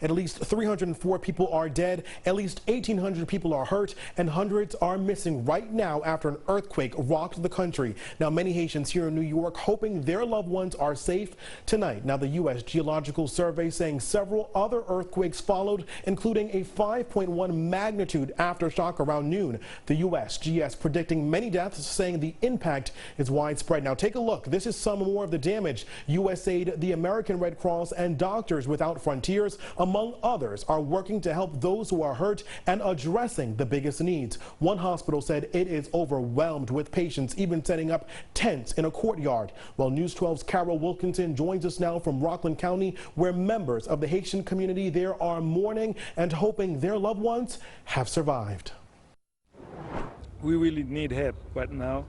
At least 304 people are dead, at least 1,800 people are hurt, and hundreds are missing right now after an earthquake rocked the country. Now, many Haitians here in New York hoping their loved ones are safe tonight. Now, the U.S. Geological Survey saying several other earthquakes followed, including a 5.1 magnitude aftershock around noon. The USGS predicting many deaths, saying the impact is widespread. Now, take a look. This is some more of the damage. USAID, the American Red Cross, and Doctors Without Frontiers, among others, are working to help those who are hurt and addressing the biggest needs. One hospital said it is overwhelmed with patients, even setting up tents in a courtyard. Well, News 12's Carol Wilkinson joins us now from Rockland County, where members of the Haitian community there are mourning and hoping their loved ones have survived. We really need help right now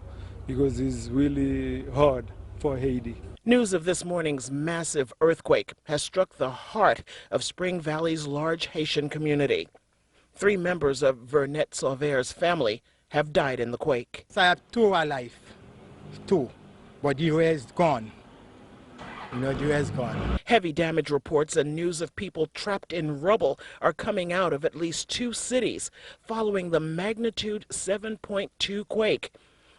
because it's really hard for Haiti. News of this morning's massive earthquake has struck the heart of Spring Valley's large Haitian community. 3 members of Vernette Sauver's family have died in the quake. I have 2 alive, 2, but the rest is gone. The rest is gone. Heavy damage reports and news of people trapped in rubble are coming out of at least 2 cities following the magnitude 7.2 quake.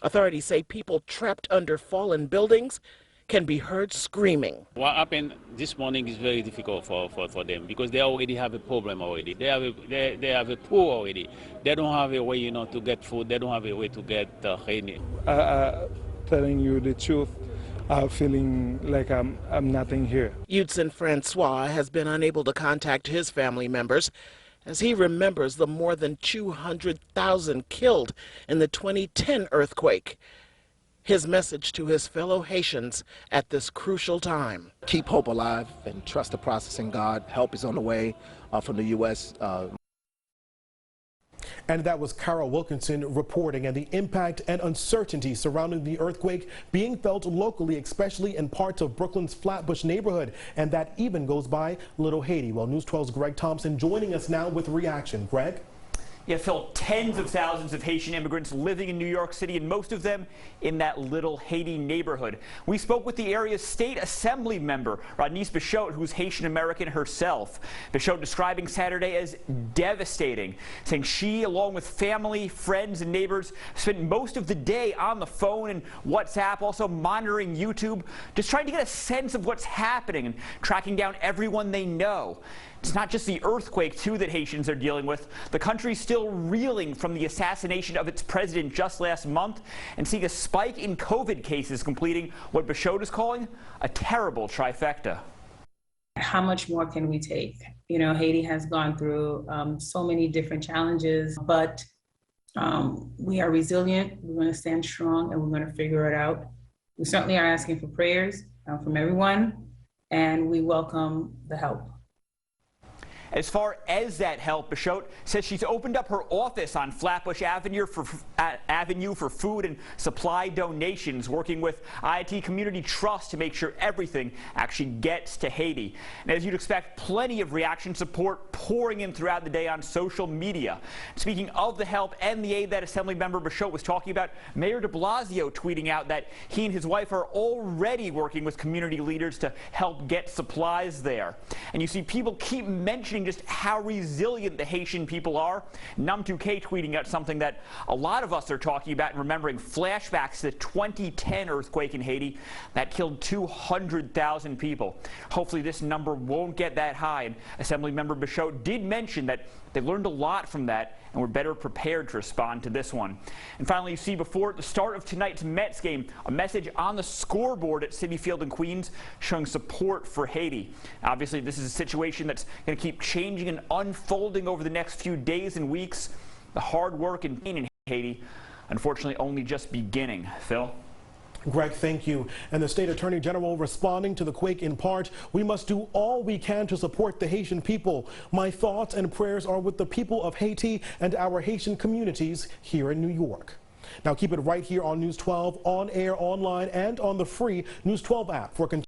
Authorities say people trapped under fallen buildings can be heard screaming. What happened this morning is very difficult for them because they already have a problem already. They have a poor already. They don't have a way, to get food. They don't have a way to get rain. Telling you the truth, I'm feeling like I'm nothing here. Hudson Francois has been unable to contact his family members as he remembers the more than 200,000 killed in the 2010 earthquake. His message to his fellow Haitians at this crucial time. Keep hope alive and trust the process in God. Help is on the way from the U.S. And that was Carol Wilkinson reporting, and the impact and uncertainty surrounding the earthquake being felt locally, especially in parts of Brooklyn's Flatbush neighborhood. And that even goes by Little Haiti. Well, News 12's Greg Thompson joining us now with reaction. Greg? Yeah, Phil, tens of thousands of Haitian immigrants living in New York City, and most of them in that Little Haiti neighborhood. We spoke with the area's state assembly member, Rodneyse Bichotte, who's Haitian American herself. Bichotte describing Saturday as devastating, saying she, along with family, friends, and neighbors, spent most of the day on the phone and WhatsApp, also monitoring YouTube, just trying to get a sense of what's happening and tracking down everyone they know. It's not just the earthquake, too, that Haitians are dealing with. The country's still reeling from the assassination of its president just last month and seeing a spike in COVID cases, completing what Bichotte is calling a terrible trifecta. How much more can we take? Haiti has gone through so many different challenges, but we are resilient. We're going to stand strong, and we're going to figure it out. We certainly are asking for prayers from everyone, and we welcome the help. As far as that help, Bichotte says she's opened up her office on Flatbush Avenue for food and supply donations, working with IIT Community Trust to make sure everything actually gets to Haiti. And as you'd expect, plenty of reaction support pouring in throughout the day on social media. Speaking of the help and the aid that Assembly Member Bichotte was talking about, Mayor de Blasio tweeting out that he and his wife are already working with community leaders to help get supplies there. And you see people keep mentioning just how resilient the Haitian people are. Num2K tweeting out something that a lot of us are talking about and remembering, flashbacks to the 2010 earthquake in Haiti that killed 200,000 people. Hopefully this number won't get that high, and Assemblymember Bichotte did mention that they learned a lot from that and were better prepared to respond to this one. And finally, you see before the start of tonight's Mets game, a message on the scoreboard at Citi Field in Queens showing support for Haiti. Obviously, this is a situation that's going to keep changing and unfolding over the next few days and weeks. The hard work and pain in Haiti, unfortunately, only just beginning. Phil? Greg, thank you. And the State Attorney General responding to the quake in part, we must do all we can to support the Haitian people. My thoughts and prayers are with the people of Haiti and our Haitian communities here in New York. Now keep it right here on News 12, on air, online, and on the free News 12 app for